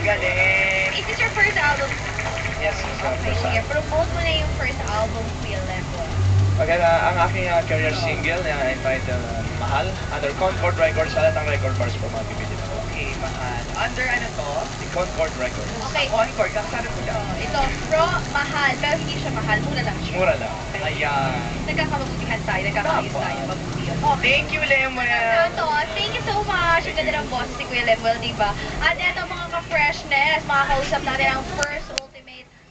galing. Is this your first album? Yes, Okay, sige. Promote mo na yung first album, Kuya Lemon. Ang aking career single na entitled Mahal, under Concord Records, sa lahat ng record bars po mabibili po. Okay, mahal. Under ano to? The Concord Records. Okay. Concord, kakasarap ko lang. Ito, mahal. Pero hindi siya mahal. Mura lang siya. Mura lang. Ayan. Nagkakamabutihan tayo. Nagkakaayos tayo. Mabuti yun. Thank you, Lemon. Ito, thank you so much. Ang ganda ng boss si Kuya Lemuel, di ba? At ito mga ka-freshness, makakausap natin ang first ultimate